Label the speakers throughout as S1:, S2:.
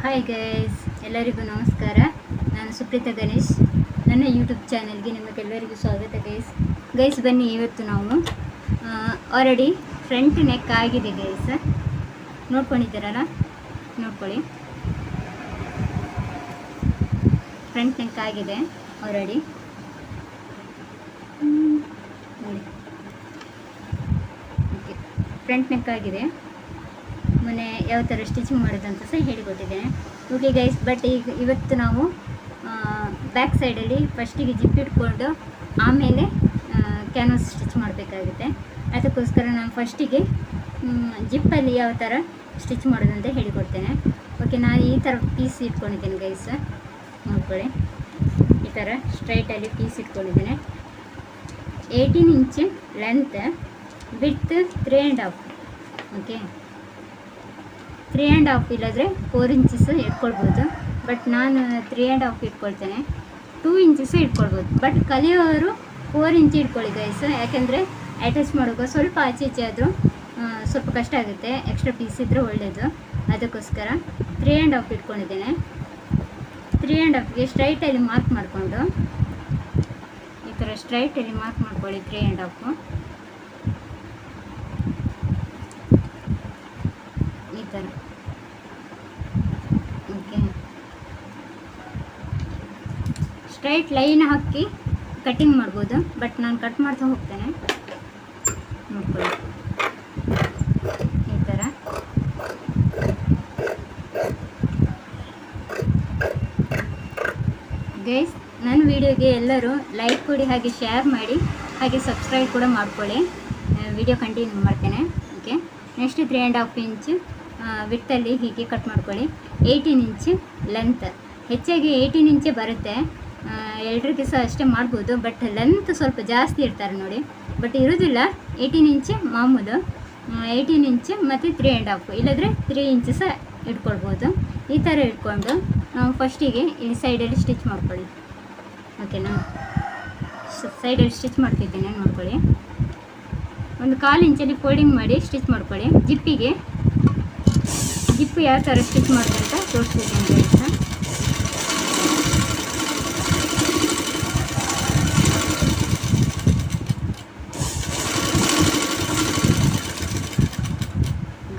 S1: Hi guys, ಎಲ್ಲರಿಗೂ ನಮಸ್ಕಾರ. ನಾನು ಸುಪ್ರೀತಾ ಗಣೇಶ್. ನನ್ನ ಯೂಟ್ಯೂಬ್ ಚಾನಲ್ಗೆ ನಿಮಗೆಲ್ಲರಿಗೂ ಸ್ವಾಗತ ಗೈಸ್. ಬನ್ನಿ, ಇವತ್ತು ನಾವು ಆಲ್ರೆಡಿ ಫ್ರಂಟ್ ನೆಕ್ ಆಗಿದೆ ಗೈಸ್. ನೋಡ್ಕೊಂಡಿದ್ದೀರಲ್ಲ, ನೋಡ್ಕೊಳ್ಳಿ. ಫ್ರಂಟ್ ನೆಕ್ ಆಗಿದೆ ಆಲ್ರೆಡಿ ನೋಡಿ. ಓಕೆ, ಫ್ರಂಟ್ ನೆಕ್ ಆಗಿದೆ. ಮೊನ್ನೆ ಯಾವ ಥರ ಸ್ಟಿಚಿಂಗ್ ಮಾಡೋದಂತ ಸಹ ಹೇಳಿಕೊಟ್ಟಿದ್ದೇನೆ. ಓಕೆ ಗೈಸ್, ಬಟ್ ಇವತ್ತು ನಾವು ಬ್ಯಾಕ್ ಸೈಡಲ್ಲಿ ಫಸ್ಟಿಗೆ ಜಿಪ್ ಇಟ್ಕೊಂಡು ಆಮೇಲೆ ಕ್ಯಾನ್ವಾಸ್ ಸ್ಟಿಚ್ ಮಾಡಬೇಕಾಗುತ್ತೆ. ಅದಕ್ಕೋಸ್ಕರ ನಾನು ಫಸ್ಟಿಗೆ ಜಿಪ್ಪಲ್ಲಿ ಯಾವ ಥರ ಸ್ಟಿಚ್ ಮಾಡೋದಂತ ಹೇಳಿಕೊಡ್ತೇನೆ. ಓಕೆ, ನಾನು ಈ ಥರ ಪೀಸ್ ಇಟ್ಕೊಂಡಿದ್ದೇನೆ ಗೈಸ್, ನೋಡ್ಕೊಳ್ಳಿ. ಈ ಥರ ಸ್ಟ್ರೈಟಲ್ಲಿ ಪೀಸ್ ಇಟ್ಕೊಂಡಿದ್ದೇನೆ. 18 ಇಂಚ್ ಲೆಂತ್, ವಿಡ್ತ್ 3.5. ಓಕೆ, 3.5 ಇಲ್ಲದ್ರೆ 4 ಇಂಚಸ್ ಇಟ್ಕೊಳ್ಬೋದು. ಬಟ್ ನಾನು 3.5 ಇಟ್ಕೊಳ್ತೇನೆ. 2 ಇಂಚಸ್ ಇಟ್ಕೊಳ್ಬೋದು. ಬಟ್ ಕಲಿಯೋರು 4 ಇಂಚ್ ಇಟ್ಕೊಳ್ಳಿ ಗೈಸ್. ಯಾಕೆಂದರೆ ಅಟ್ಯಾಚ್ ಮಾಡೋಕೆ ಸ್ವಲ್ಪ ಆಚೆ ಈಚೆ ಆದರೂ ಸ್ವಲ್ಪ ಕಷ್ಟ ಆಗುತ್ತೆ. ಎಕ್ಸ್ಟ್ರಾ ಪೀಸ್ ಇದ್ದರೆ ಒಳ್ಳೆಯದು. ಅದಕ್ಕೋಸ್ಕರ 3.5 ಇಟ್ಕೊಂಡಿದ್ದೇನೆ. 3.5ಗೆ ಸ್ಟ್ರೈಟಲ್ಲಿ ಮಾರ್ಕ್ ಮಾಡಿಕೊಂಡು ಈ ಥರ ಸ್ಟ್ರೈಟಲ್ಲಿ ಮಾರ್ಕ್ ಮಾಡ್ಕೊಳ್ಳಿ. 3.5 ಈ ಥರ. ಓಕೆ, ಸ್ಟ್ರೈಟ್ ಲೈನ್ ಹಾಕಿ ಕಟ್ಟಿಂಗ್ ಮಾಡ್ಬೋದು. ಬಟ್ ನಾನು ಕಟ್ ಮಾಡ್ತಾ ಹೋಗ್ತೇನೆ, ನೋಡ್ಕೊಳ್ಳಿ. ಈ ಥರ ಗೈಸ್, ನನ್ನ ವಿಡಿಯೋಗೆ ಎಲ್ಲರೂ ಲೈಕ್ ಕೊಡಿ, ಹಾಗೆ ಶೇರ್ ಮಾಡಿ, ಹಾಗೆ ಸಬ್ಸ್ಕ್ರೈಬ್ ಕೂಡ ಮಾಡ್ಕೊಳ್ಳಿ. ವಿಡಿಯೋ ಕಂಟಿನ್ಯೂ ಮಾಡ್ತೇನೆ. ಓಕೆ, ನೆಕ್ಸ್ಟ್ 3.5 ಇಂಚ್ ವಿಡ್ತಲ್ಲಿ ಹೀಗೆ ಕಟ್ ಮಾಡ್ಕೊಳ್ಳಿ. 18 ಇಂಚ್ ಲೆಂತ್. ಹೆಚ್ಚಾಗಿ 18 ಇಂಚೇ ಬರುತ್ತೆ. ಎಲ್ಲರಿಗೆ ಸಹ ಅಷ್ಟೇ ಮಾಡ್ಬೋದು. ಬಟ್ ಲೆಂತ್ ಸ್ವಲ್ಪ ಜಾಸ್ತಿ ಇರ್ತಾರೆ ನೋಡಿ. ಬಟ್ ಇರೋದಿಲ್ಲ, 18 ಇಂಚ್ ಮಾಮೂಲು. 18 ಇಂಚ್ ಮತ್ತು 3.5 ಇಲ್ಲದ್ರೆ 3 ಇಂಚ್ ಸಹ ಇಟ್ಕೊಳ್ಬೋದು. ಈ ಥರ ಇಟ್ಕೊಂಡು ನಾವು ಫಸ್ಟಿಗೆ ಈ ಸೈಡಲ್ಲಿ ಸ್ಟಿಚ್ ಮಾಡ್ಕೊಳ್ಳಿ. ಓಕೆನಾ, ಸೈಡಲ್ಲಿ ಸ್ಟಿಚ್ ಮಾಡ್ತಿದ್ದೇನೆ, ನೋಡ್ಕೊಳ್ಳಿ. ಒಂದು 1/4 ಇಂಚಲ್ಲಿ ಫೋಲ್ಡಿಂಗ್ ಮಾಡಿ ಸ್ಟಿಚ್ ಮಾಡ್ಕೊಳ್ಳಿ. ಜಿಪ್ಪು ಯಾವ ಥರ ಸ್ಟಿಚ್ ಮಾಡೋದು ಅಂತ ತೋರಿಸ್ತಿದ್ದೇನೆ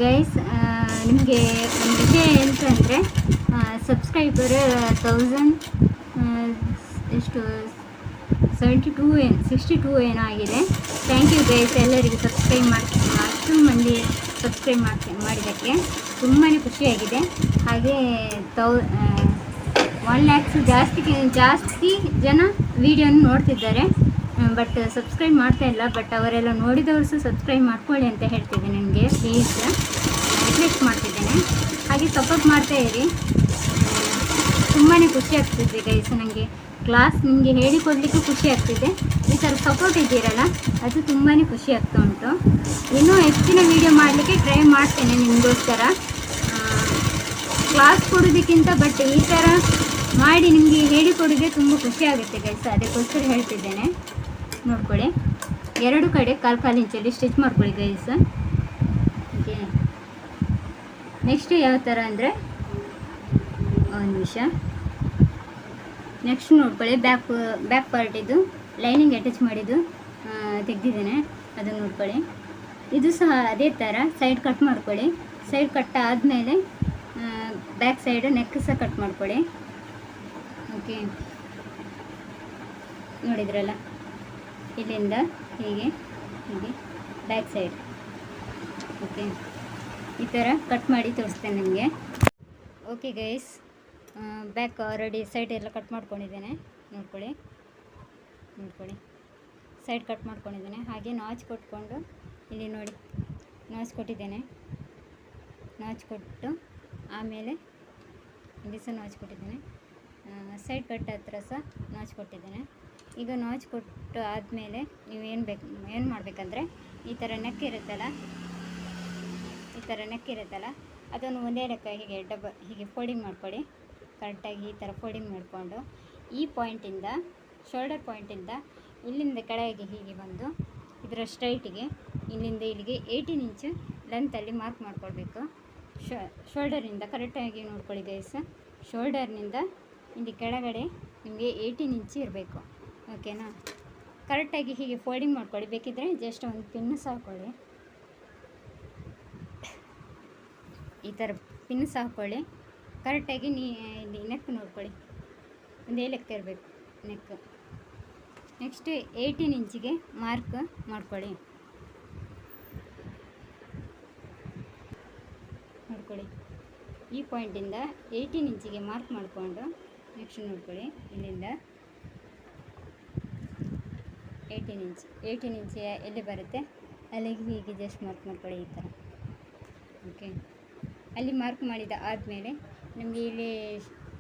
S1: ಗೈಸ್. ನಿಮಗೆ ಒಂದು ವಿಷಯ ಎಂತಂದರೆ, ಸಬ್ಸ್ಕ್ರೈಬರ್ 1000 ಎಷ್ಟು 62 ಏನೋ ಆಗಿದೆ. ಥ್ಯಾಂಕ್ ಯು ಗೈಸ್, ಎಲ್ಲರಿಗೂ ಸಬ್ಸ್ಕ್ರೈಬ್ ಅಷ್ಟು ಮಂದಿ ಸಬ್ಸ್ಕ್ರೈಬ್ ಮಾಡಿದ್ದಕ್ಕೆ ತುಂಬಾ ಖುಷಿಯಾಗಿದೆ. ಹಾಗೆ 1 ಲ್ಯಾಕ್ಸ್ ಜಾಸ್ತಿ ಜನ ವಿಡಿಯೋನ ನೋಡ್ತಿದ್ದಾರೆ. ಬಟ್ ಸಬ್ಸ್ಕ್ರೈಬ್ ಮಾಡ್ತಾ ಇಲ್ಲ. ಬಟ್ ಅವರೆಲ್ಲ ನೋಡಿದವರು ಸಹ ಸಬ್ಸ್ಕ್ರೈಬ್ ಮಾಡ್ಕೊಳ್ಳಿ ಅಂತ ಹೇಳ್ತಿದ್ದೇನೆ. ನಿಮಗೆ ಪ್ಲೀಸ್ ರಿಕ್ವೆಸ್ಟ್ ಮಾಡ್ತಿದ್ದೇನೆ. ಹಾಗೆ ಸಪೋರ್ಟ್ ಮಾಡ್ತಾ ಇರಿ. ತುಂಬಾ ಖುಷಿ ಆಗ್ತಿದೆ ಗೈಸ್. ನನಗೆ ಕ್ಲಾಸ್ ನಿಮಗೆ ಹೇಳಿಕೊಡ್ಲಿಕ್ಕೂ ಖುಷಿ ಆಗ್ತಿದೆ. ಈ ಥರ ಸಪೋರ್ಟ್ ಇದ್ದೀರಲ್ಲ, ಅದು ತುಂಬಾ ಖುಷಿ ಆಗ್ತಾ ಉಂಟು. ಇನ್ನೂ ಹೆಚ್ಚಿನ ವೀಡಿಯೋ ಮಾಡಲಿಕ್ಕೆ ಟ್ರೈ ಮಾಡ್ತೇನೆ ನಿಮಗೋಸ್ಕರ. ಕ್ಲಾಸ್ ಕೊಡೋದಕ್ಕಿಂತ ಬಟ್ ಈ ಥರ ಮಾಡಿ ನಿಮಗೆ ಹೇಳಿಕೊಡೋದೇ ತುಂಬ ಖುಷಿ ಆಗುತ್ತೆ ಗೈಸ್. ಅದಕ್ಕೋಸ್ಕರ ಹೇಳ್ತಿದ್ದೇನೆ, ನೋಡ್ಕೊಳ್ಳಿ. 2 ಕಡೆ 1/4 ಇಂಚಲ್ಲಿ ಸ್ಟಿಚ್ ಮಾಡ್ಕೊಳ್ಳಿ ಗೈಸ್. ಓಕೆ, ನೆಕ್ಸ್ಟ್ ಯಾವ ಥರ ಅಂದರೆ, ಒಂದು ನಿಮಿಷ. ನೆಕ್ಸ್ಟ್ ನೋಡ್ಕೊಳ್ಳಿ, ಬ್ಯಾಕ್ ಪಾರ್ಟಿದ್ದು ಲೈನಿಂಗ್ ಅಟ್ಯಾಚ್ ಮಾಡಿದ್ದು ತೆಗೆದಿದ್ದೇನೆ, ಅದನ್ನು ನೋಡ್ಕೊಳ್ಳಿ. ಇದು ಸಹ ಅದೇ ಥರ ಸೈಡ್ ಕಟ್ ಮಾಡ್ಕೊಳ್ಳಿ. ಸೈಡ್ ಕಟ್ ಆದಮೇಲೆ ಬ್ಯಾಕ್ ಸೈಡ್ ನೆಕ್ ಸಹ ಕಟ್ ಮಾಡ್ಕೊಳ್ಳಿ. ಓಕೆ, ನೋಡಿದ್ರಲ್ಲ, ಇಲ್ಲಿಂದ ಹೀಗೆ ಬ್ಯಾಕ್ ಸೈಡ್. ಓಕೆ, ಈ ಥರ ಕಟ್ ಮಾಡಿ ತೋರಿಸ್ತೇನೆ ನಿಮಗೆ. Okay guys, back already side ಎಲ್ಲ ಕಟ್ ಮಾಡ್ಕೊಂಡಿದ್ದೇನೆ, ನೋಡ್ಕೊಳ್ಳಿ. ಸೈಡ್ ಕಟ್ ಮಾಡ್ಕೊಂಡಿದ್ದೇನೆ. ಹಾಗೆ ನಾಚ್ ಕೊಟ್ಕೊಂಡು ಇಲ್ಲಿ ನೋಡಿ, ನಾಚ್ ಕೊಟ್ಟಿದ್ದೇನೆ. ನಾಚ್ ಕೊಟ್ಟು ಆಮೇಲೆ ಇಲ್ಲಿ ಸಹ ನಾಚ್ ಕೊಟ್ಟಿದ್ದೇನೆ. ಸೈಡ್ ಕಟ್ ಹತ್ರ ಸಹ ನಾಚ್ ಕೊಟ್ಟಿದ್ದೇನೆ. ಈಗ ನಾಚ್ ಕೊಟ್ಟು ಆದಮೇಲೆ ನೀವು ಏನು ಮಾಡಬೇಕಂದ್ರೆ, ಈ ಥರ ನೆಕ್ ಇರುತ್ತಲ್ಲ, ಅದನ್ನು ಒಂದೇ ಲೆಕ್ಕ ಹೀಗೆ ಫೋಲ್ಡಿಂಗ್ ಮಾಡ್ಕೊಳ್ಳಿ. ಕರೆಕ್ಟಾಗಿ ಈ ಥರ ಫೋಲ್ಡಿಂಗ್ ಮಾಡಿಕೊಂಡು ಈ ಪಾಯಿಂಟಿಂದ, ಶೋಲ್ಡರ್ ಪಾಯಿಂಟಿಂದ ಇಲ್ಲಿಂದ ಕೆಳಗೆ ಹೀಗೆ ಬಂದು ಇದರ ಸ್ಟ್ರೈಟಿಗೆ ಇಲ್ಲಿಂದ ಇಲ್ಲಿಗೆ 18 ಇಂಚ್ ಲೆಂತಲ್ಲಿ ಮಾರ್ಕ್ ಮಾಡ್ಕೊಳ್ಬೇಕು. ಶೋಲ್ಡರಿಂದ ಕರೆಕ್ಟಾಗಿ ನೋಡ್ಕೊಳ್ಳಿ ಗೈಸ್. ಶೋಲ್ಡರ್ನಿಂದ ಇಲ್ಲಿ ಕೆಳಗಡೆ ನಿಮಗೆ 18 ಇಂಚ್ ಇರಬೇಕು. ಓಕೆನಾ? ಕರೆಕ್ಟಾಗಿ ಹೀಗೆ ಫೋಲ್ಡಿಂಗ್ ಮಾಡ್ಕೊಳ್ಳಿ. ಬೇಕಿದ್ದರೆ ಜಸ್ಟ್ ಒಂದು ಪಿನ್ಸ್ ಹಾಕ್ಕೊಳ್ಳಿ. ಈ ಥರ ಪಿನ್ಸ್ ಹಾಕ್ಕೊಳ್ಳಿ. ಕರೆಕ್ಟಾಗಿ ಇಲ್ಲಿ ನೆಕ್ ನೋಡ್ಕೊಳ್ಳಿ, ಒಂದೇ ಲೆಕ್ಕ ಇರಬೇಕು ನೆಕ್. ನೆಕ್ಸ್ಟ್ 18 ಇಂಚಿಗೆ ಮಾರ್ಕ್ ಮಾಡ್ಕೊಳ್ಳಿ. ನೋಡ್ಕೊಳ್ಳಿ, ಈ ಪಾಯಿಂಟಿಂದ 18 ಇಂಚಿಗೆ ಮಾರ್ಕ್ ಮಾಡಿಕೊಂಡು ನೆಕ್ಸ್ಟ್ ನೋಡ್ಕೊಳ್ಳಿ, ಇಲ್ಲಿಂದ 18 ಇಂಚ್ ಎಲ್ಲಿ ಬರುತ್ತೆ ಅಲ್ಲಿಗೆ ಹೀಗೆ ಜಸ್ಟ್ ಮಾರ್ಕ್ ಮಾಡ್ಕೊಳ್ಳಿ ಈ ಥರ. ಓಕೆ, ಅಲ್ಲಿ ಮಾರ್ಕ್ ಮಾಡಿದ ಆದಮೇಲೆ ನಿಮಗೆ ಇಲ್ಲಿ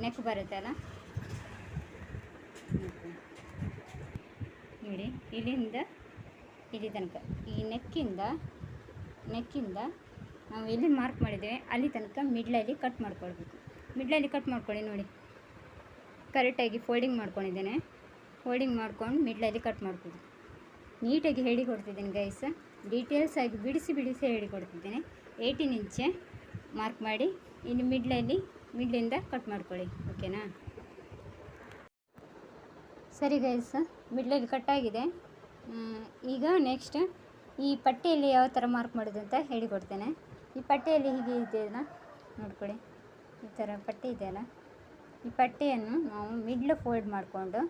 S1: ನೆಕ್ ಬರುತ್ತಲ್ಲ, ನೋಡಿ ಇಲ್ಲಿಂದ ಇಲ್ಲಿ ತನಕ ಈ ನೆಕ್ಕಿಂದ ನಾವು ಎಲ್ಲಿ ಮಾರ್ಕ್ ಮಾಡಿದ್ದೇವೆ ಅಲ್ಲಿ ತನಕ ಮಿಡ್ಲಲ್ಲಿ ಕಟ್ ಮಾಡ್ಕೊಳ್ಬೇಕು. ಮಿಡ್ಲಲ್ಲಿ ಕಟ್ ಮಾಡ್ಕೊಳ್ಳಿ. ನೋಡಿ ಕರೆಕ್ಟಾಗಿ ಫೋಲ್ಡಿಂಗ್ ಮಾಡ್ಕೊಂಡಿದ್ದೇನೆ. ಫೋಲ್ಡಿಂಗ್ ಮಾಡ್ಕೊಂಡು ಮಿಡ್ಲಲ್ಲಿ ಕಟ್ ಮಾಡ್ಬೋದು. ನೀಟಾಗಿ ಹೇಳಿಕೊಡ್ತಿದ್ದೇನೆ ಗೈಸ್, ಡೀಟೇಲ್ಸ್ ಆಗಿ ಬಿಡಿಸಿ ಹೇಳಿಕೊಡ್ತಿದ್ದೇನೆ. 18 ಇಂಚ್ ಮಾರ್ಕ್ ಮಾಡಿ ಇನ್ನು ಮಿಡ್ಲಿಂದ ಕಟ್ ಮಾಡ್ಕೊಳ್ಳಿ. ಓಕೆನಾ? ಸರಿ ಗೈಸ್, ಮಿಡ್ಲಲ್ಲಿ ಕಟ್ಟಾಗಿದೆ. ಈಗ ನೆಕ್ಸ್ಟ್ ಈ ಪಟ್ಟಿಯಲ್ಲಿ ಯಾವ ಥರ ಮಾರ್ಕ್ ಮಾಡೋದು ಅಂತ ಹೇಳಿಕೊಡ್ತೇನೆ. ಈ ಪಟ್ಟಿಯಲ್ಲಿ ಹೀಗೆ ಇದೆಯಲ್ಲ, ನೋಡ್ಕೊಳ್ಳಿ, ಈ ಥರ ಪಟ್ಟಿ ಇದೆಯಲ್ಲ, ಈ ಪಟ್ಟಿಯನ್ನು ನಾವು ಮಿಡ್ಲ್ ಫೋಲ್ಡ್ ಮಾಡಿಕೊಂಡು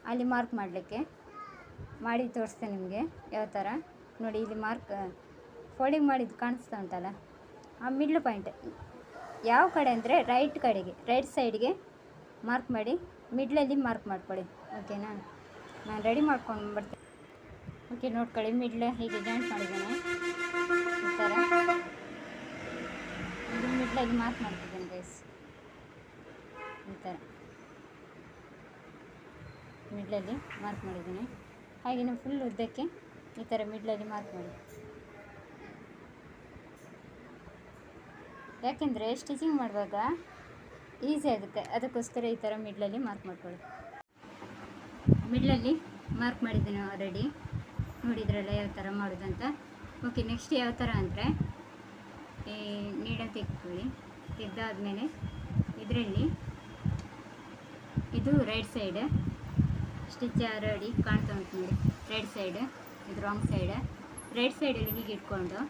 S1: ಅಲ್ಲಿ ಮಾರ್ಕ್ ಮಾಡಿ ತೋರಿಸ್ತೇನೆ ನಿಮಗೆ ಯಾವ ಥರ. ನೋಡಿ ಇಲ್ಲಿ ಮಾರ್ಕ್ ಫೋಲ್ಡಿಂಗ್ ಮಾಡಿದ್ದು ಕಾಣಿಸ್ತಾ ಉಂಟಲ್ಲ, ಆ ಮಿಡ್ಲ್ ಪಾಯಿಂಟ್ ಯಾವ ಕಡೆ ಅಂದರೆ ರೈಟ್ ಸೈಡ್ಗೆ ಮಾರ್ಕ್ ಮಾಡಿ ಮಿಡ್ಲಲ್ಲಿ ಮಾರ್ಕ್ ಮಾಡ್ಕೊಳ್ಳಿ. ಓಕೆನಾ? ನಾನು ರೆಡಿ ಮಾಡ್ಕೊಂಡು ಬರ್ತೀನಿ. ಓಕೆ, ನೋಡ್ಕೊಳ್ಳಿ, ಮಿಡ್ಲ್ ಹೀಗೆ ಜಾಯಿಂಟ್ ಮಾಡಿದ್ದೇನೆ. ಈ ಥರ ಇದು ಮಿಡ್ಲಲ್ಲಿ ಮಾರ್ಕ್ ಮಾಡ್ತಿದ್ದೇನೆ ಗೈಸ್. ಈ ಥರ ಮಿಡ್ಲಲ್ಲಿ ಮಾರ್ಕ್ ಮಾಡಿದ್ದೀನಿ. ಹಾಗೆಯೇ ಫುಲ್ ಉದ್ದಕ್ಕೆ ಈ ಥರ ಮಿಡ್ಲಲ್ಲಿ ಮಾರ್ಕ್ ಮಾಡಿ. ಯಾಕೆಂದರೆ ಸ್ಟಿಚಿಂಗ್ ಮಾಡುವಾಗ ಈಸಿ ಆಗುತ್ತೆ, ಅದಕ್ಕೋಸ್ಕರ ಈ ಥರ ಮಿಡ್ಲಲ್ಲಿ ಮಾರ್ಕ್ ಮಾಡ್ಕೊಳ್ಳಿ. ಮಿಡ್ಲಲ್ಲಿ ಮಾರ್ಕ್ ಮಾಡಿದ್ದೀನಿ ಆಲ್ರೆಡಿ, ನೋಡಿದ್ರಲ್ಲ ಯಾವ ಥರ ಮಾಡೋದಂತ. ಓಕೆ, ನೆಕ್ಸ್ಟ್ ಯಾವ ಥರ ಅಂದರೆ ಈ ನೀಡಲ್ ತೆಗೆದಾದ್ಮೇಲೆ ಇದರಲ್ಲಿ ಇದು ರೈಟ್ ಸೈಡ್ ಸ್ಟಿಚ್ ಆಲ್ರೆಡಿ ಕಾಣ್ತಾ ಉಂಟು ನೋಡಿ, ರೈಟ್ ಸೈಡ್, ಇದು ರಾಂಗ್ ಸೈಡ್. ರೈಟ್ ಸೈಡಲ್ಲಿ ಹೀಗೆ ಇಟ್ಕೊಂಡು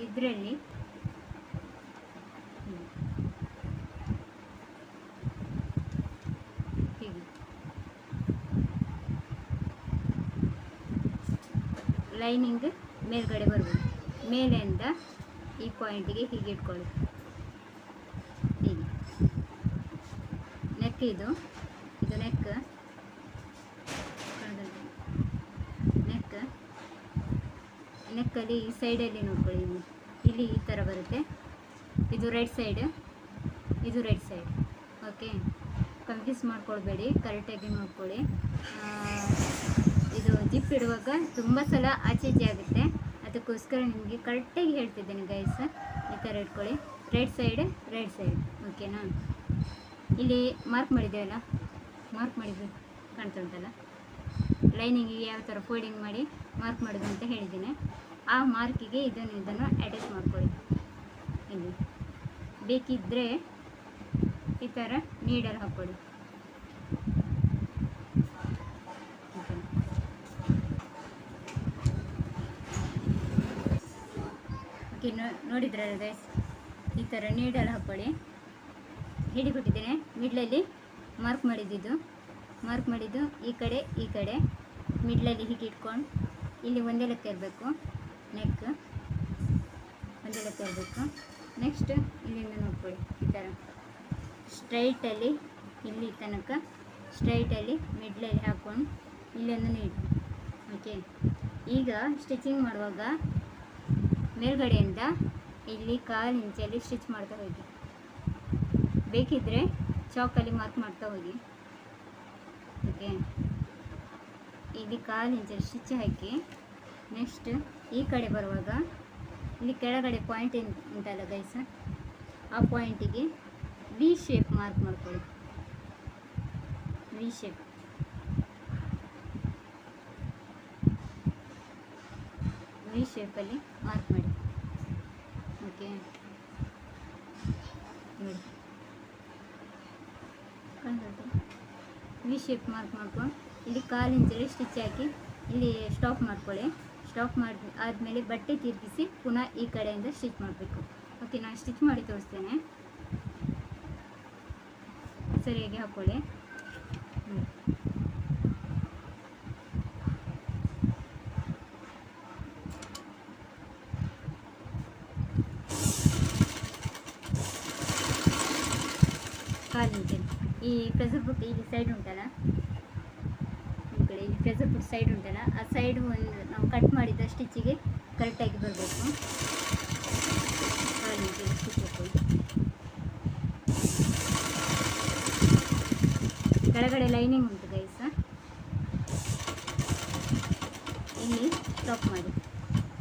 S1: ಇದರಲ್ಲಿ ಹೀಗೆ ಲೈನಿಂಗ್ ಮೇಲ್ಗಡೆ ಬರ್ಬೋದು. ಮೇಲೆಯಿಂದ ಈ ಪಾಯಿಂಟಿಗೆ ಹೀಗೆ ಇಟ್ಕೊಳ್ಳಿ. ಹೀಗೆ ನೆಕ್ ಇದು ನೆಕ್ಕಲ್ಲಿ ಈ ಸೈಡಲ್ಲಿ ನೋಡ್ಕೊಳ್ಳಿ, ಇಲ್ಲಿ ಈ ಥರ ಬರುತ್ತೆ. ಇದು ರೈಟ್ ಸೈಡ್, ಇದು ರೈಟ್ ಸೈಡ್. ಓಕೆ, ಕನ್ಫ್ಯೂಸ್ ಮಾಡ್ಕೊಳ್ಬೇಡಿ, ಕರೆಕ್ಟಾಗಿ ನೋಡ್ಕೊಳ್ಳಿ. ಇದು ಜಿಪ್ ಇಡುವಾಗ ತುಂಬ ಸಲ ಆಚೆ ಆಗುತ್ತೆ, ಅದಕ್ಕೋಸ್ಕರ ನಿಮಗೆ ಕರೆಕ್ಟಾಗಿ ಹೇಳ್ತಿದ್ದೇನೆ ಗೈಸ್. ಈ ಥರ ಇಟ್ಕೊಳ್ಳಿ, ರೈಟ್ ಸೈಡ್. ಓಕೆನಾ? ಇಲ್ಲಿ ಮಾರ್ಕ್ ಮಾಡಿದ್ದೇವಲ್ಲ, ಮಾರ್ಕ್ ಮಾಡಿದ್ದು ಕಾಣ್ತಾ ಉಂಟಲ್ಲ, ಲೈನಿಂಗಿಗೆ ಯಾವ ಥರ ಫೋಲ್ಡಿಂಗ್ ಮಾಡಿ ಮಾರ್ಕ್ ಮಾಡೋದು ಅಂತ ಹೇಳಿದ್ದೀನಿ. ಆ ಮಾರ್ಕಿಗೆ ಇದನ್ನು ಅಟ್ಯಾಚ್ ಮಾಡ್ಕೊಳ್ಳಿ. ಇಲ್ಲಿ ಬೇಕಿದ್ದರೆ ಈ ಥರ ನೀಡಲ್ ಹಾಕ್ಕೊಳ್ಳಿ. ಓಕೆ, ನೋಡಿದ್ರಲ್ಲ ಗೈಸ್, ಈ ಥರ ನೀಡಲ್ ಹಾಕ್ಕೊಳ್ಳಿ. ಹೇಳಿಕೊಟ್ಟಿದ್ದೇನೆ. ಮಿಡ್ಲಲ್ಲಿ ಮಾರ್ಕ್ ಮಾಡಿದ್ದು ಈ ಕಡೆ ಮಿಡ್ಲಲ್ಲಿ ಹೀಗೆ ಇಟ್ಕೊಂಡು ಇಲ್ಲಿ ಒಂದೇ ಲೆಕ್ಕ ಇರಬೇಕು, ನೆಕ್ ಒಂದೇ ಲೆಕ್ಕ ಇರಬೇಕು. ನೆಕ್ಸ್ಟ್ ಇಲ್ಲಿಂದ ನೋಡ್ಕೊಳ್ಳಿ, ಈ ಥರ ಸ್ಟ್ರೈಟಲ್ಲಿ ಇಲ್ಲಿ ತನಕ ಸ್ಟ್ರೈಟಲ್ಲಿ ಮಿಡ್ಲಲ್ಲಿ ಹಾಕ್ಕೊಂಡು ಇಲ್ಲೊಂದು ನೀಡಿ. ಓಕೆ, ಈಗ ಸ್ಟಿಚಿಂಗ್ ಮಾಡುವಾಗ ಮೇಲ್ಗಡೆಯಿಂದ ಇಲ್ಲಿ 1/4 ಇಂಚಲ್ಲಿ ಸ್ಟಿಚ್ ಮಾಡ್ತಾ ಹೋಗಿ. ಬೇಕಿದ್ದರೆ ಚಾಕಲ್ಲಿ ಮಾರ್ಕ್ ಮಾಡ್ತಾ ಹೋಗಿ. ಓಕೆ, ಇಲ್ಲಿ 1/4 ಇಂಚಲ್ಲಿ ಸ್ಟಿಚ್ ಹಾಕಿ ನೆಕ್ಸ್ಟ್ ಈ ಕಡೆ ಬರುವಾಗ ಇಲ್ಲಿ ಕೆಳಗಡೆ ಪಾಯಿಂಟ್ ಉಂಟಲ್ಲ ಗೈಸ್, ಆ ಪಾಯಿಂಟಿಗೆ ವಿ ಶೇಪ್ ಮಾರ್ಕ್ ಮಾಡ್ಕೊಳ್ಳಿ. ವಿ ಶೇಪ್ ವಿ ಶೇಪಲ್ಲಿ ಮಾರ್ಕ್ ಮಾಡಿ. ಓಕೆ ನೋಡಿ ಕಾಣ್ತದೆ. ವಿ ಶೇಪ್ ಮಾರ್ಕ್ ಮಾಡ್ಕೊಂಡು ಇಲ್ಲಿ 1/4 ಇಂಚಲ್ಲಿ ಸ್ಟಿಚ್ ಹಾಕಿ ಇಲ್ಲಿ ಸ್ಟಾಪ್ ಮಾಡ್ಕೊಳ್ಳಿ. ಸ್ಟಾಪ್ ಮಾಡಿ ಆದಮೇಲೆ ಬಟ್ಟೆ ತಿರುಗಿಸಿ ಪುನಃ ಈ ಕಡೆಯಿಂದ ಸ್ಟಿಚ್ ಮಾಡಬೇಕು. ಓಕೆ, ನಾನು ಸ್ಟಿಚ್ ಮಾಡಿ ತೋರಿಸ್ತೇನೆ. ಸರಿಯಾಗಿ ಹಾಕ್ಕೊಳ್ಳಿ. ಕಾಲಿಂಚಲ್ಲಿ ಈ ಪ್ರೆಸರ್ ಬುಕ್ ಇಲ್ಲಿ ಸೈಡ್ ಉಂಟಲ್ಲ, ಈ ಕಡೆ ಇಲ್ಲಿ ಪ್ರೆಸರ್ ಬುಕ್ ಸೈಡ್ ಉಂಟಲ್ಲ, ಆ ಸೈಡು ಒಂದು ನಾವು ಕಟ್ ಮಾಡಿದ ಸ್ಟಿಚ್ಚಿಗೆ ಕರೆಕ್ಟಾಗಿ ಬರಬೇಕು. ಕಾಲಿಂಚಲ್ಲಿ ಸ್ಟಿಚ್ ಹಾಕೊಳ್ಳಿ. ಕೆಳಗಡೆ ಲೈನಿಂಗ್ ಉಂಟು ಗೈಸ್, ಇಲ್ಲಿ ಸ್ಟಾಪ್ ಮಾಡಿ.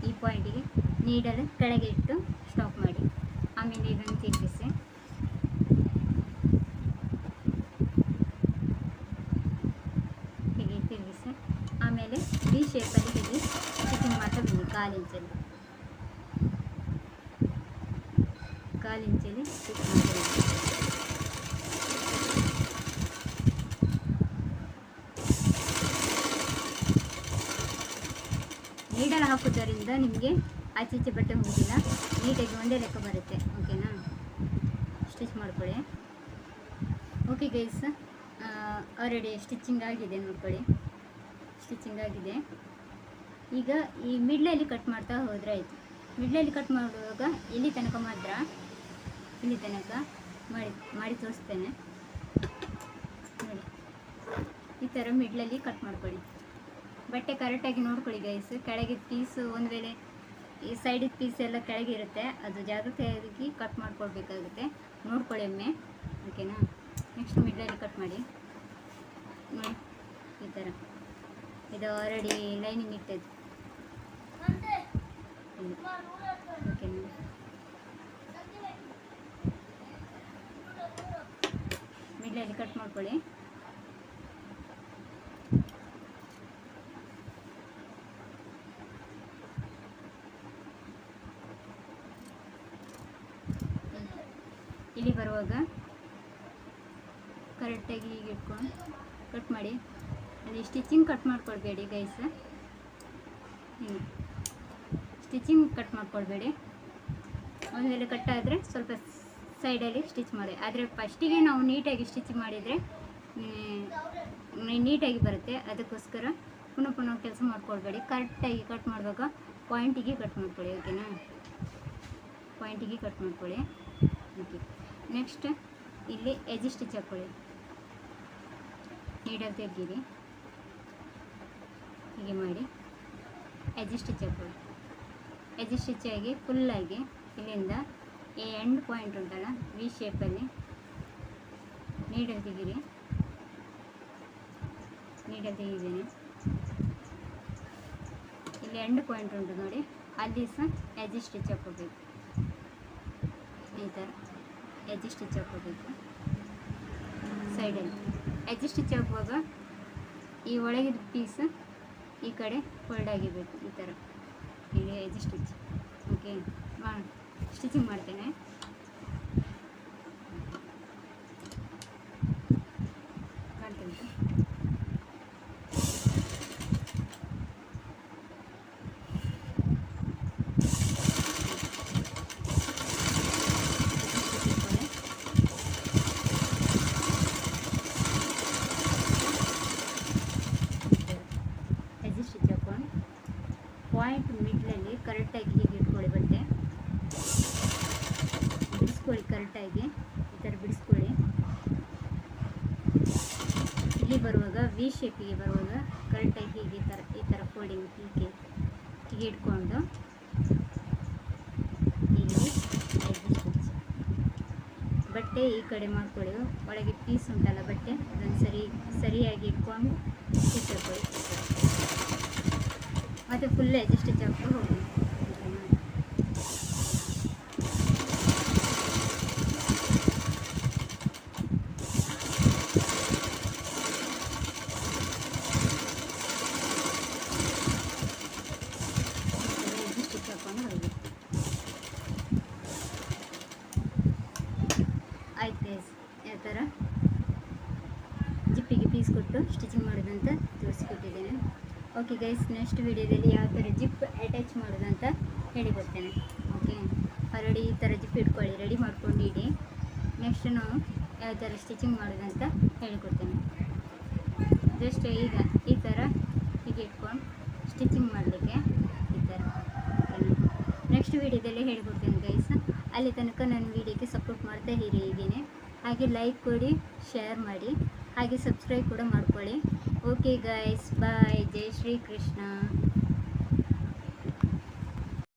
S1: ಈ ಪಾಯಿಂಟಿಗೆ ನೀಡಲು ಕೆಳಗೆ ಇಟ್ಟು ಸ್ಟಾಪ್ ಮಾಡಿ. ಆಮೇಲೆ ಇದನ್ನು ತಿರುಗಿಸಿ ಹೀಗೆ ತಿರುಗಿಸಿ ಆಮೇಲೆ ವಿ ಶೇಪಲ್ಲಿ ಹೀಗೆ ಸ್ಟಿಚಿಂಗ್ ಮಾಡ್ತಾ ಬನ್ನಿ. 1/4 ಇಂಚಲ್ಲಿ ಸ್ಟಿಚ್ ಮಾಡ್ತಾ ಬನ್ನಿ. ನೀಡಲ್ ಹಾಕೋದ್ರಿಂದ ನಿಮಗೆ ಆಚೆ ಬಟ್ಟೆ ಹೋಗೋದಿಲ್ಲ, ನೀಟಾಗಿ ಒಂದೇ ಲೆಕ್ಕ ಬರುತ್ತೆ. ಓಕೆನಾ, ಸ್ಟಿಚ್ ಮಾಡ್ಕೊಳ್ಳಿ. ಓಕೆ ಗೈಸ್, ಆಲ್ರೆಡಿ ಸ್ಟಿಚಿಂಗ್ ಆಗಿದೆ ನೋಡ್ಕೊಳ್ಳಿ. ಸ್ಟಿಚಿಂಗ್ ಆಗಿದೆ. ಈಗ ಈ ಮಿಡ್ಲಲ್ಲಿ ಕಟ್ ಮಾಡ್ತಾ ಹೋದರೆ ಆಯಿತು. ಮಿಡ್ಲಲ್ಲಿ ಕಟ್ ಮಾಡುವಾಗ ಇಲ್ಲಿ ತನಕ ಮಾತ್ರ, ಇಲ್ಲಿ ತನಕ ಮಾಡಿ ತೋರಿಸ್ತೇನೆ ನೋಡಿ. ಈ ಥರ ಮಿಡ್ಲಲ್ಲಿ ಕಟ್ ಮಾಡ್ಕೊಳ್ಳಿ. ಬಟ್ಟೆ ಕರೆಕ್ಟಾಗಿ ನೋಡ್ಕೊಳ್ಳಿ ಗೈಸ್. ಕೆಳಗೆ ಪೀಸು ಒಂದು ವೇಳೆ ಈ ಸೈಡಿದ ಪೀಸ್ ಎಲ್ಲ ಕೆಳಗೆ ಇರುತ್ತೆ, ಅದು ಜಾಗ್ರತೆಯಾಗಿ ಕಟ್ ಮಾಡ್ಕೊಳ್ಬೇಕಾಗುತ್ತೆ. ನೋಡ್ಕೊಳ್ಳಿ ಒಮ್ಮೆ. ಓಕೆನಾ, ನೆಕ್ಸ್ಟ್ ಮಿಡ್ಲಲ್ಲಿ ಕಟ್ ಮಾಡಿ ನೋಡಿ. ಈ ಥರ ಇದು ಆಲ್ರೆಡಿ ಲೈನಿಂಗ್ ಇಟ್ಟದ್ದು. ಓಕೆನಾ, ಮಿಡ್ಲಲ್ಲಿ ಕಟ್ ಮಾಡ್ಕೊಳ್ಳಿ. ಇಲ್ಲಿ ಬರುವಾಗ ಕರೆಕ್ಟಾಗಿ ಹೀಗೆ ಇಟ್ಕೊಂಡು ಕಟ್ ಮಾಡಿ. ಅಲ್ಲಿ ಸ್ಟಿಚಿಂಗ್ ಕಟ್ ಮಾಡ್ಕೊಳ್ಬೇಡಿ ಗೈಸ್, ಹೀಗೆ ಸ್ಟಿಚಿಂಗ್ ಕಟ್ ಮಾಡ್ಕೊಳ್ಬೇಡಿ. ಒಂದು ವೇಳೆ ಕಟ್ ಆದರೆ ಸ್ವಲ್ಪ ಸೈಡಲ್ಲಿ ಸ್ಟಿಚ್ ಮಾಡಿ. ಆದರೆ ಫಸ್ಟಿಗೆ ನಾವು ನೀಟಾಗಿ ಸ್ಟಿಚ್ ಮಾಡಿದರೆ ನೀಟಾಗಿ ಬರುತ್ತೆ. ಅದಕ್ಕೋಸ್ಕರ ಪುನಃ ಕೆಲಸ ಮಾಡ್ಕೊಳ್ಬೇಡಿ. ಕರೆಕ್ಟಾಗಿ ಕಟ್ ಮಾಡುವಾಗ ಪಾಯಿಂಟಿಗೆ ಕಟ್ ಮಾಡ್ಕೊಳ್ಳಿ. ಓಕೆನಾ, ಪಾಯಿಂಟಿಗೆ ಕಟ್ ಮಾಡ್ಕೊಳ್ಳಿ. ಓಕೆ, ನೆಕ್ಸ್ಟ್ ಇಲ್ಲಿ ಎಜ್ ಸ್ಟಿಚ್ ಹಾಕ್ಕೊಳ್ಳಿ. ನೀಡಲ್ ತೆಗೀರಿ, ಹೀಗೆ ಮಾಡಿ ಎಜ್ ಸ್ಟಿಚ್ ಹಾಕ್ಕೊಳ್ಳಿ. ಎಜ್ ಸ್ಟಿಚ್ ಆಗಿ ಫುಲ್ಲಾಗಿ ಇಲ್ಲಿಂದ ಈ ಎಂಡ್ ಪಾಯಿಂಟ್ ಉಂಟಲ್ಲ ವಿ ಶೇಪಲ್ಲಿ ನೀಡಲ್ ತೆಗೀರಿ. ನೀಡಲ್ ತೆಗಿದ್ದೀನಿ. ಇಲ್ಲಿ ಎಂಡ್ ಪಾಯಿಂಟ್ ಉಂಟು ನೋಡಿ, ಅಲ್ಲಿ ಸಹ ಎಜ್ ಸ್ಟಿಚ್ ಹಾಕ್ಕೋಬೇಕು. ಈ ಥರ ಎಜ್ ಸ್ಟಿಚ್ ಹಾಕ್ಕೋಬೇಕು. ಸೈಡಲ್ಲಿ ಎಜ್ ಸ್ಟಿಚ್ ಹಾಕುವಾಗ ಈ ಒಳಗಿದ ಪೀಸ್ ಈ ಕಡೆ ಫೋಲ್ಡ್ ಆಗಿರಬೇಕು. ಈ ಥರ ಇಲ್ಲಿ ಎಜ್ ಸ್ಟಿಚ್. ಓಕೆ, ಸ್ಟಿಚಿಂಗ್ ಮಾಡ್ತೇನೆ. ಕಾಣ್ತೇನೆ. ಸ್ಟಿಚ್ ಹಾಕೊಂಡು ಪಾಯಿಂಟ್ ಮಿಡ್ಲಲ್ಲಿ ಕರೆಕ್ಟಾಗಿ ಹೀಗೆ ಇಟ್ಕೊಳ್ಳಿ. ಬಟ್ಟೆ ಬಿಡಿಸ್ಕೊಳ್ಳಿ ಕರೆಕ್ಟಾಗಿ. ಈ ಥರ ಬಿಡಿಸ್ಕೊಳ್ಳಿ. ಇಲ್ಲಿ ಬರುವಾಗ ವಿ ಶೇಪಿಗೆ ಬರುವಾಗ ಕರೆಕ್ಟಾಗಿ ಹೀಗೆ ಈ ಥರ ಫೋಲ್ಡಿಂಗ್ ಹೀಗೆ ಇಟ್ಕೊಂಡು ಇಲ್ಲಿ ಬಟ್ಟೆ ಈ ಕಡೆ ಮಾಡ್ಕೊಳ್ಳಿ. ಒಳಗೆ ಪೀಸ್ ಉಂಟಲ್ಲ ಬಟ್ಟೆ, ಅದನ್ನು ಸರಿಯಾಗಿ ಇಟ್ಕೊಂಡು ಸ್ಟಿಚ್ ಹಾಕೊಳ್ಳಿ. ಮತ್ತು ಫುಲ್ ಎಜ್ ಸ್ಟಿಚ್ ಹಾಕ್ಕೊಂಡು ಹೋಗಿ. ಥರ ಜಿಪ್ಪಿಗೆ ಪೀಸ್ ಕೊಟ್ಟು ಸ್ಟಿಚಿಂಗ್ ಮಾಡೋದಂತ ತೋರಿಸ್ಕೊಟ್ಟಿದ್ದೇನೆ. ಓಕೆ ಗೈಸ್, ನೆಕ್ಸ್ಟ್ ವಿಡಿಯೋದಲ್ಲಿ ಯಾವ ಥರ ಜಿಪ್ ಅಟ್ಯಾಚ್ ಮಾಡೋದಂತ ಹೇಳಿಕೊಡ್ತೇನೆ. ಓಕೆ, ಆಲ್ರೆಡಿ ಈ ಥರ ಜಿಪ್ ಇಟ್ಕೊಳ್ಳಿ, ರೆಡಿ ಮಾಡ್ಕೊಂಡು ಇಡಿ. ನೆಕ್ಸ್ಟ್ ನಾವು ಯಾವ ಥರ ಸ್ಟಿಚಿಂಗ್ ಮಾಡೋದಂತ ಹೇಳಿಕೊಡ್ತೇನೆ. ಜಸ್ಟ್ ಈಗ ಈ ಥರ ಹೀಗೆ ಇಟ್ಕೊಂಡು ಸ್ಟಿಚಿಂಗ್ ಮಾಡಲಿಕ್ಕೆ ಈ ಥರ. ನೆಕ್ಸ್ಟ್ ವಿಡಿಯೋದಲ್ಲಿ ಹೇಳಿಕೊಡ್ತೇನೆ ಗೈಸ್. ಅಲ್ಲಿ ತನಕ ನನ್ನ ವಿಡಿಯೋಗೆ ಸಪೋರ್ಟ್ ಮಾಡ್ತಾ ಇರಿ ಹೀಗೇನೆ. ಹಾಗೆ ಲೈಕ್ ಕೊಡಿ, ಶೇರ್ ಮಾಡಿ, ಹಾಗೆ ಸಬ್ಸ್ಕ್ರೈಬ್ ಕೂಡ ಮಾಡ್ಕೊಳ್ಳಿ. ಓಕೆ ಗೈಸ್, ಬಾಯ್. ಜೈ ಶ್ರೀ ಕೃಷ್ಣ.